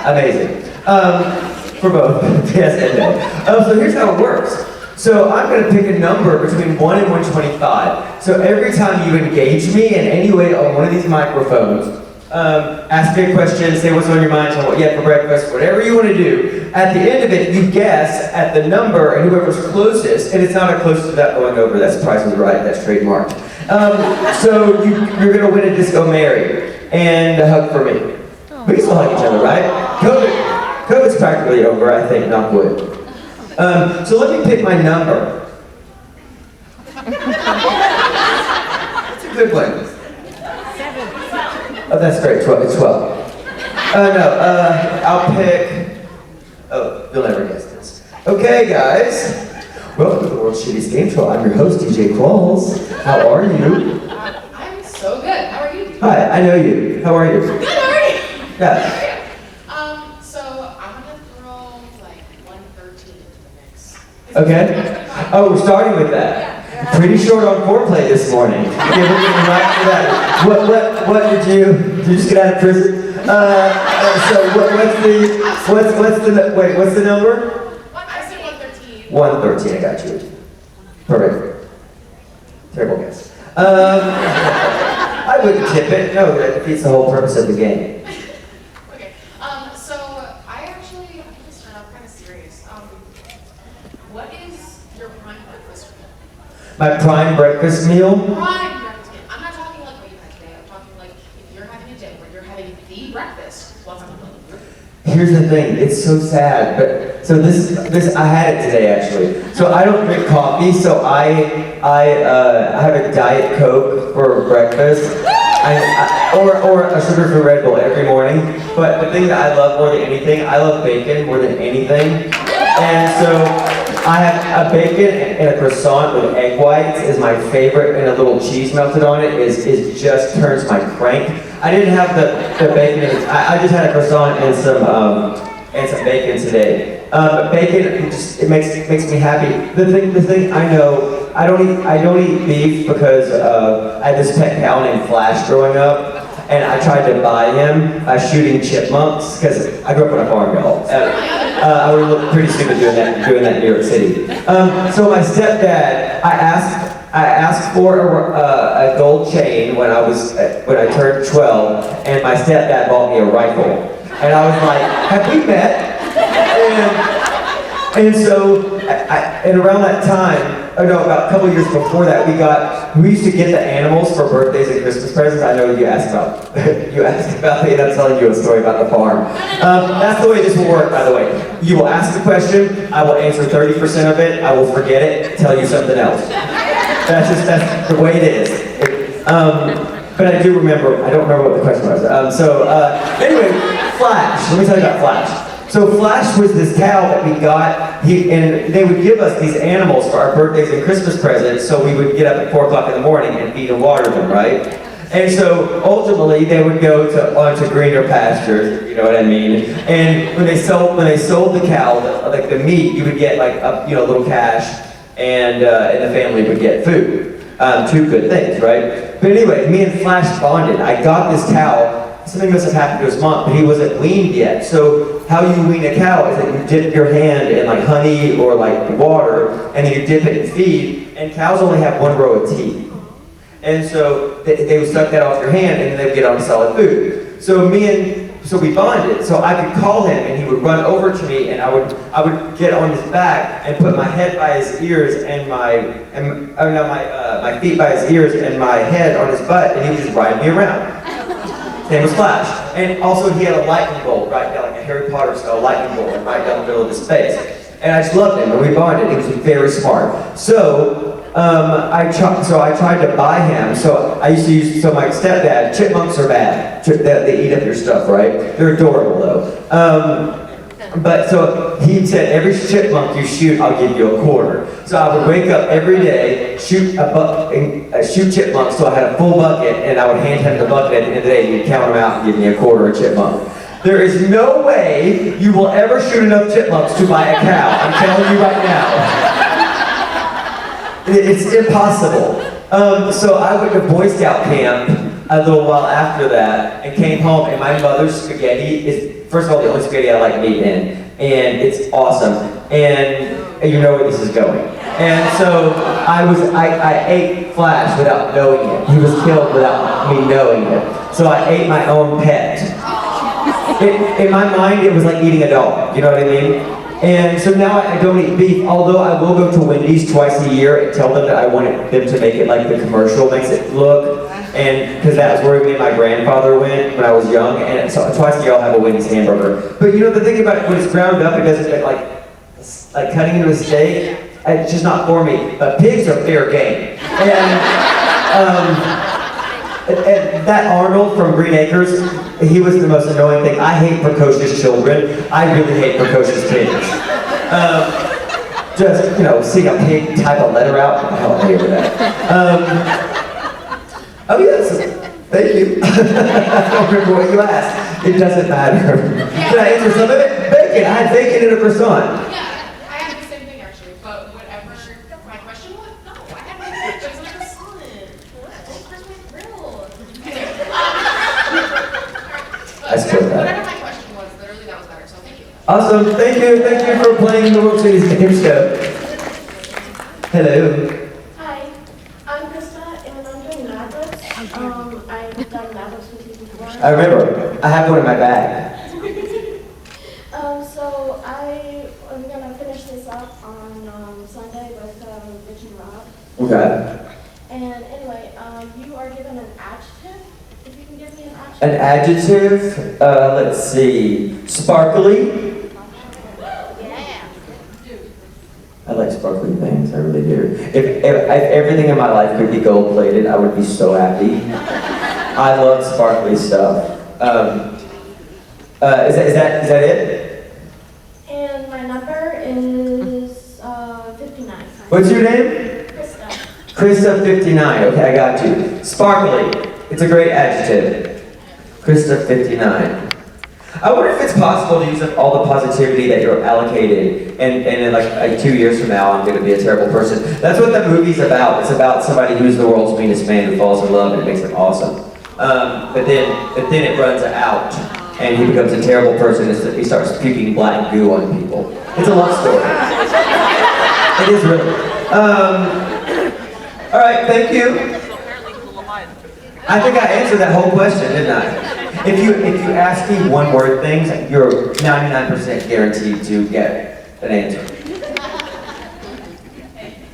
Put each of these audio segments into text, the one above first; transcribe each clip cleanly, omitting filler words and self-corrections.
Amazing. For both, yes and no. So here's how it works. So I'm going to pick a number between 1 and 125. So every time you engage me in any way on one of these microphones, ask me a question, say what's on your mind, tell me what you had for breakfast, whatever you want to do. At the end of it, you guess at the number and whoever's closest, and it's not a closest without going over, that's Price is Right, that's trademarked. So you're going to win a Disco Mary and a hug for me. We can still hug each other, right? COVID's practically over, I think, knock wood. So let me pick my number. That's a good one. 7. Oh, that's great, 12. It's 12. I'll pick... Oh, you'll never guess this. Okay, guys. Welcome to the World's Shittiest Game Show. I'm your host, DJ Qualls. How are you? I'm so good. How are you? Hi, I know you. How are you? Good, how are you? Yeah. So I'm gonna throw like 113 into the mix. Okay. Oh, we're starting with that. Pretty short on foreplay this morning. Okay, we're getting right to that. What did you just get out of prison? So what's the number? I said 113. 113, I got you. Perfect. Terrible guess. I wouldn't tip it. No, that defeats the whole purpose of the game. Okay. So I'm gonna start off kind of serious. What is your prime breakfast meal? My prime breakfast meal? Prime breakfast meal. I'm not talking like what you had today. I'm talking like if you're having a day where you're having the breakfast, what's on the plate? Here's the thing, it's so sad, but so this I had it today actually. So I don't drink coffee, so I have a Diet Coke for breakfast, or a sugar-free Red Bull every morning. But the thing that I love more than anything, I love bacon more than anything, and so I have a bacon and a croissant with egg whites is my favorite, and a little cheese melted on it is just turns my crank. I didn't have the bacon. I just had a croissant and some bacon today. But bacon it makes me happy. The thing I know I don't eat beef because I had this pet cow named Flash growing up, and I tried to buy him by shooting chipmunks because I grew up on a farm, y'all. I would look pretty stupid doing that in New York City. So my stepdad, I asked for a gold chain when I turned 12, and my stepdad bought me a rifle, and I was like, "Have we met?" And so, and around that time, about a couple years before that, we used to get the animals for birthdays and Christmas presents. I know you asked about me, and I'm telling you a story about the farm. That's the way this will work, by the way. You will ask a question, I will answer 30% of it, I will forget it, tell you something else. That's the way it is. But I don't remember what the question was. Anyway, Flash, let me tell you about Flash. So Flash was this cow that we got, and they would give us these animals for our birthdays and Christmas presents, so we would get up at 4 o'clock in the morning and feed and water them, right? And so ultimately they would go onto greener pastures, you know what I mean? And when they sold the cow, like the meat, you would get like a little cash, and the family would get food. Two good things, right? But anyway, me and Flash bonded. I got this cow. Something must have happened to his mom, but he wasn't weaned yet. So how you wean a cow is that you dip your hand in like honey or like water, and then you dip it in feed, and cows only have one row of teeth. And so they would suck that off your hand, and then they would get on solid food. So we bonded. So I could call him, and he would run over to me, and I would get on his back and put my head by his ears and my feet by his ears and my head on his butt, and he would just ride me around. His name was Flash. And also he had a lightning bolt right down, like a Harry Potter style lightning bolt right down the middle of his face. And I just loved him, and we bonded. He was very smart. So I tried to buy him. So my stepdad, chipmunks are bad. They eat up your stuff, right? They're adorable though. But so he said, every chipmunk you shoot, I'll give you $0.25. So I would wake up every day, shoot chipmunks till I had a full bucket, and I would hand him the bucket at the end of the day. He'd count them out and give me $0.25 a chipmunk. There is no way you will ever shoot enough chipmunks to buy a cow. I'm telling you right now. It's impossible. So I went to Boy Scout camp a little while after that and came home, and my mother's spaghetti is, first of all, the only spaghetti I like meat in, and it's awesome. And you know where this is going. And so I ate Flash without knowing it. He was killed without me knowing it. So I ate my own pet. In my mind, it was like eating a dog, you know what I mean? And so now I don't eat beef, although I will go to Wendy's twice a year and tell them that I want them to make it like the commercial makes it look. And because that's where me and my grandfather went when I was young, and so twice a year I'll have a Wendy's hamburger. But you know, the thing about it, when it's ground up, it doesn't get like cutting into a steak. It's just not for me. But pigs are fair game. And that Arnold from Green Acres, he was the most annoying thing. I hate precocious children. I really hate precocious pigs. Just, you know, seeing a pig type a letter out, hell, I hate that. Oh yes, thank you. I don't remember what you asked. It doesn't matter. Can I answer some of it? Bacon. I had bacon in a croissant. Yeah, I had the same thing actually, but whatever my question was, no, I had my bacon in a croissant. Where's my grill? I support that. Whatever my question was, literally that was better, so thank you. Awesome. Thank you for playing the World Series game show. Hello. I've done Mavericks with you before. I remember. I have one in my bag. So I'm gonna finish this up on Sunday with Rich and Rob. Okay. And anyway, you are given an adjective. If you can give me an adjective. An adjective. Let's see. Sparkly. Yeah. I like sparkly things. I really do. If everything in my life could be gold plated, I would be so happy. I love sparkly stuff. Is that it? And my number is 59. What's your name? Krista. Krista 59. Okay, I got you. Sparkly. It's a great adjective. Krista 59. I wonder if it's possible to use up all the positivity that you're allocated, and in like 2 years from now, I'm going to be a terrible person. That's what the movie's about. It's about somebody who's the world's meanest man who falls in love, and it makes him awesome. But then it runs out, and he becomes a terrible person. He starts puking black goo on people. It's a love story. It is really. All right, thank you. I think I answered that whole question, didn't I? If you ask me one-word things, you're 99% guaranteed to get an answer.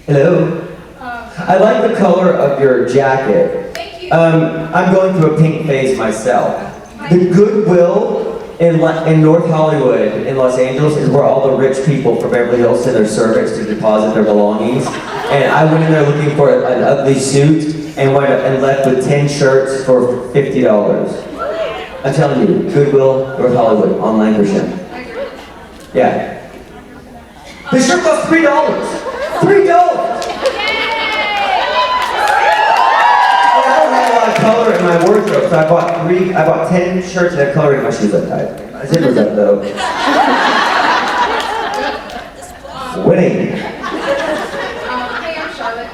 Hello. I like the color of your jacket. Thank you. I'm going through a pink phase myself. The Goodwill in North Hollywood in Los Angeles is where all the rich people from Beverly Hills send their servants to deposit their belongings. And I went in there looking for an ugly suit and left with 10 shirts for $50. I'm telling you, Goodwill, North Hollywood, on Lancashire. Yeah. The shirt cost $3. $3! And I don't have a lot of color in my wardrobe, so I bought 10 shirts that had color in my shoes untied. My zipper's up though. Winning. Hey, I'm Charlotte.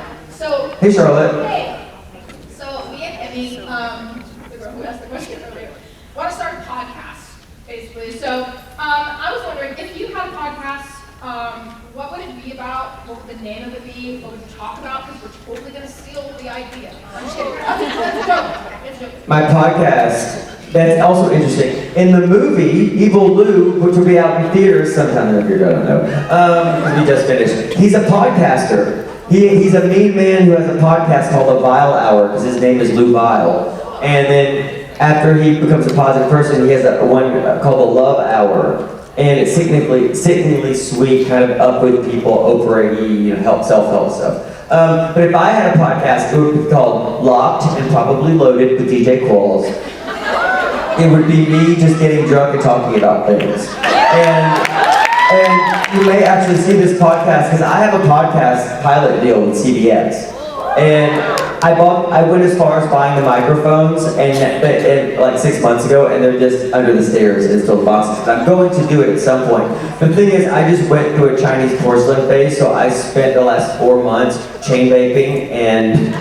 Hey Charlotte. Hey. So me and Emmy, the girl who asked the question earlier, want to start a podcast, basically. So I was wondering, if you had a podcast, what would it be about? What would the name of it be? What would you talk about? Because we're totally going to steal the idea. I'm just kidding. It's a joke. It's a joke. My podcast, that's also interesting. In the movie, Evil Lou, which will be out in theaters sometime if you don't know, we just finished. He's a podcaster. He's a mean man who has a podcast called The Vile Hour, because his name is Lou Vile. And then after he becomes a positive person, he has one called The Love Hour. And it's sickeningly sweet, kind of up with people, Oprah-y, self-help stuff. But if I had a podcast, it would be called Locked and Probably Loaded with DJ Qualls. It would be me just getting drunk and talking about things. And you may actually see this podcast, because I have a podcast pilot deal with CBS. And I went as far as buying the microphones, and like 6 months ago, and they're just under the stairs in still the boxes. And I'm going to do it at some point. The thing is, I just went through a Chinese porcelain phase, so I spent the last 4 months chain vaping and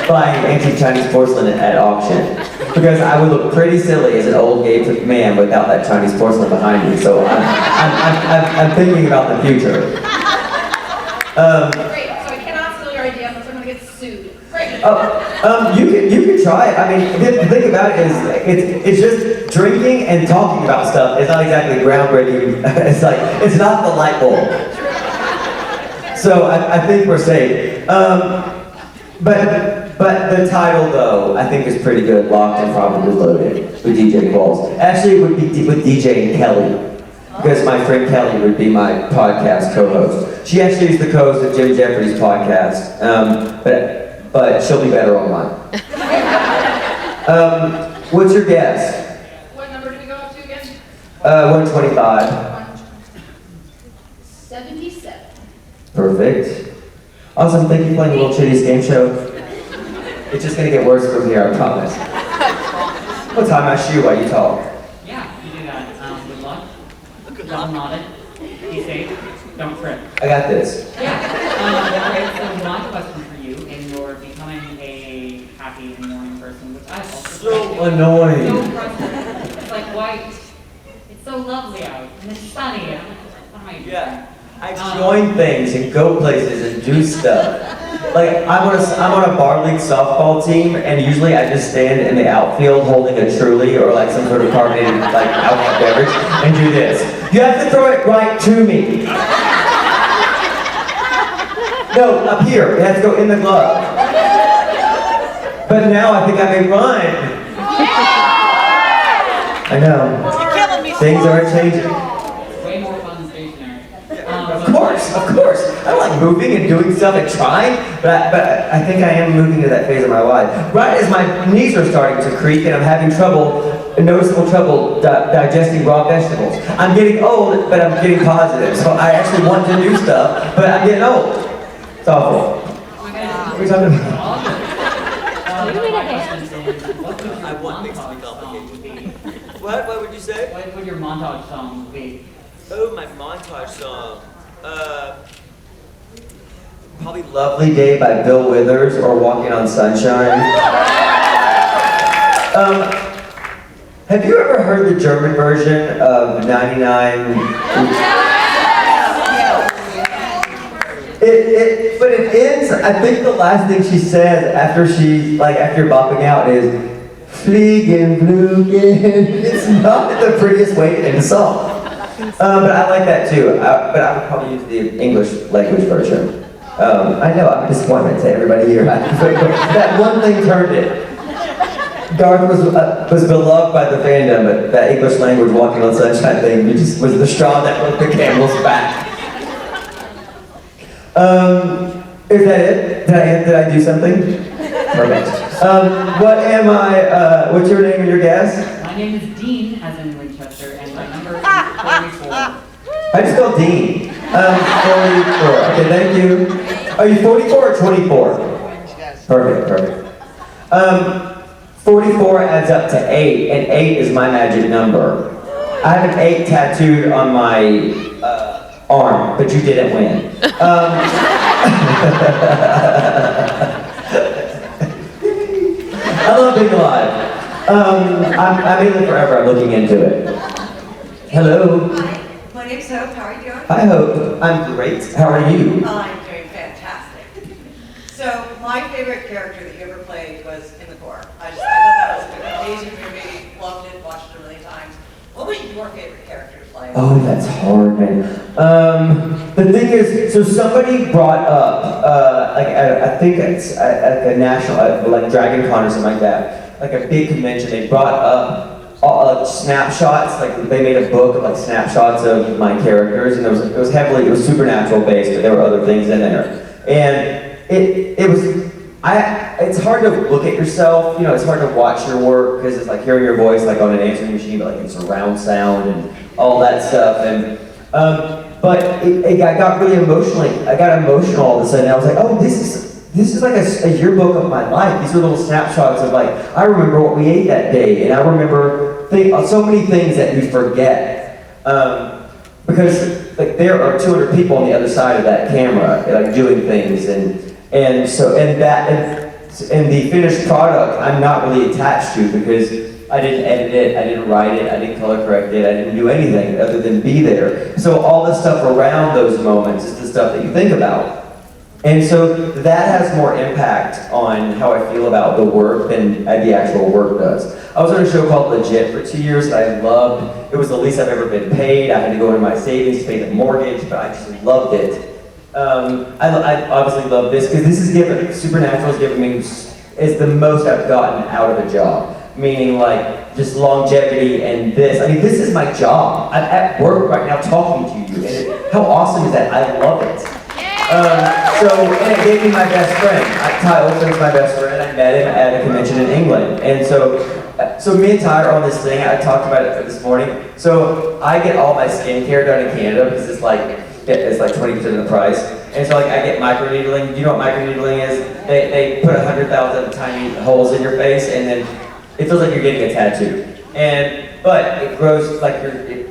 buying antique Chinese porcelain at auction. Because I would look pretty silly as an old gay man without that Chinese porcelain behind me. So I'm thinking about the future. Great, so I cannot steal your idea unless I'm gonna get sued. Great. You can try it. I mean, the thing about it is, it's just drinking and talking about stuff. It's not exactly groundbreaking. It's not the light bulb. So I think we're safe. But the title though, I think is pretty good. Locked and Probably Loaded with DJ Qualls. Actually, it would be with DJ Kelly. Because my friend Kelly would be my podcast co-host. She actually is the co-host of Jim Jeffries' podcast, but she'll be better on mine. What's your guess? What number do we go up to again? 125. 77. Perfect. Awesome, thank you for playing the Little Chitties game show. It's just gonna get worse from here, I promise. I'll tie my shoe while you talk. Yeah, you do that. Good luck. Double nodded. Be safe. Don't trip. I got this. Yeah. Alright, so my question for you, and you're becoming a happy and morning person, which I also So annoying. So frustrating. It's like white. It's so lovely out, and it's sunny. And I'm like, what am I doing? Yeah. I join things and go places and do stuff. Like I'm on a bar league softball team, and usually I just stand in the outfield holding a Truly or like some sort of carbonated like alcohol beverage and do this. You have to throw it right to me. No, up here. It has to go in the glove. But now I think I may run. I know. Things are changing. Way more fun than stationary. Of course. I like moving and doing stuff and trying, but I think I am moving to that phase of my life. Right as my knees are starting to creak and I'm having noticeable trouble digesting raw vegetables. I'm getting old, but I'm getting positive. So I actually want to do stuff, but I'm getting old. It's awful. What are we talking about? What would you say? What would your montage song be? Oh, my montage song. Probably Lovely Day by Bill Withers or Walking on Sunshine. Have you ever heard the German version of 99? But it ends, I think the last thing she says after you're bopping out is, Fliegen, Flugen. It's not the prettiest way to end a song. But I like that too. But I would probably use the English language version. I know, I'm a disappointment to everybody here. That one thing turned it. Garth was beloved by the fandom, but that English language Walking on Sunshine thing just was the straw that broke the camel's back. Is that it? Did I do something? Perfect. What's your name and your guess? My name is Dean, as in Winchester, and my number is 44. I just spelled Dean. 44. Okay, thank you. Are you 44 or 24? Perfect. 44 adds up to 8, and 8 is my magic number. I have an 8 tattooed on my arm, but you didn't win. I love being alive. I'm in it forever. I'm looking into it. Hello. Hi, my name's Hope. How are you doing? Hi, Hope. I'm great. How are you? I'm doing fantastic. So, my favorite character that you ever played was in the Core. I thought that was an amazing movie. Loved it. Watched it a million times. What was your favorite character to play? Oh, that's hard, man. The thing is, so somebody brought up, I think it's at a national, like Dragon Con or something like that, like a big convention, they brought up snapshots, like they made a book of like snapshots of my characters, and it was supernatural based, but there were other things in there. And it's hard to look at yourself, it's hard to watch your work, because it's like hearing your voice like on an answering machine, but like in surround sound and all that stuff. And but I got really emotional. I got emotional all of a sudden. I was like, oh, this this is like a yearbook of my life. These are little snapshots of like, I remember what we ate that day, and I remember so many things that we forget. Because like there are 200 people on the other side of that camera, like doing things, and the finished product I'm not really attached to because I didn't edit it, I didn't write it, I didn't color correct it, I didn't do anything other than be there. So all the stuff around those moments is the stuff that you think about. And so that has more impact on how I feel about the work than the actual work does. I was on a show called Legit for 2 years that I loved. It was the least I've ever been paid. I had to go into my savings to pay the mortgage, but I just loved it. I obviously love this because this is given, Supernatural is giving me, is the most I've gotten out of a job. Meaning like just longevity and this. I mean, this is my job. I'm at work right now talking to you. And how awesome is that? I love it. And it gave me my best friend. Ty Olsen's my best friend. I met him at a convention in England. And so me and Ty are on this thing. I talked about it this morning. So I get all my skincare done in Canada because it's like 20% of the price. And so like I get microneedling. Do you know what microneedling is? They put 100,000 tiny holes in your face and then it feels like you're getting a tattoo. But it grows like the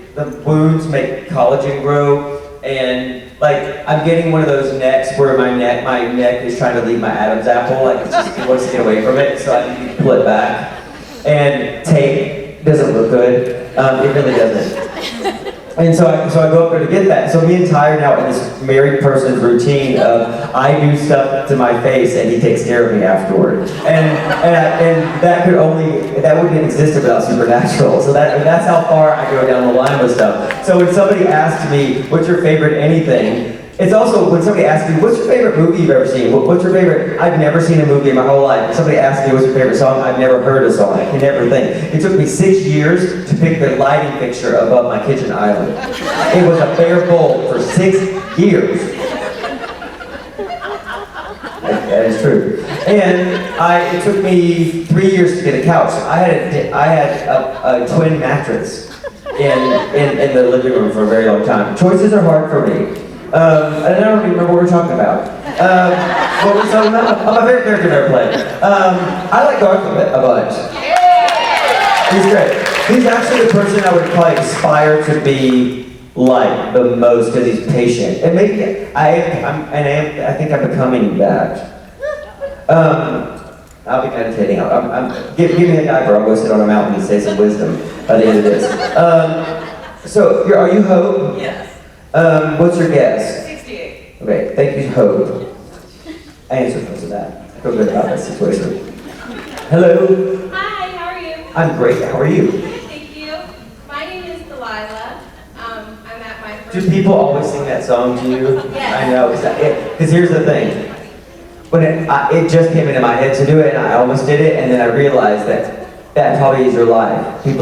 wounds make collagen grow. And like I'm getting one of those necks where my neck is trying to leave my Adam's apple, like it wants to get away from it, so I need to pull it back. And tape doesn't look good. It really doesn't. And so I go up there to get that. So me and Ty are now in this married person's routine of I do stuff to my face and he takes care of me afterward. And that wouldn't exist without Supernatural. So that's how far I go down the line with stuff. So when somebody asks me, what's your favorite anything? It's also when somebody asks me, what's your favorite movie you've ever seen? What's your favorite? I've never seen a movie in my whole life. If somebody asks me what's your favorite song, I've never heard a song. I can never think. It took me 6 years to pick the lighting fixture above my kitchen island. It was a bare bulb for 6 years. That is true. And it took me 3 years to get a couch. I had a twin mattress in the living room for a very long time. Choices are hard for me. And I don't even remember what we're talking about. What were we talking about? Oh, my favorite character I've ever played. I like Garth a bunch. He's great. He's actually the person I would probably aspire to be like the most because he's patient. And maybe I think I'm becoming that. I'll be meditating. Give me a diaper. I'll go sit on a mountain and say some wisdom by the end of this. So, are you Hope? Yes. What's your guess? 68. Okay, thank you, Hope. I answered most of that. I feel good about that situation. Hello. Hi, how are you? I'm great. How are you? Good, thank you. My name is Delilah. I'm at my first... Do people always sing that song to you? Yes. I know, because here's the thing. When it just came into my head to do it, and I almost did it, and then I realized that probably is your life. People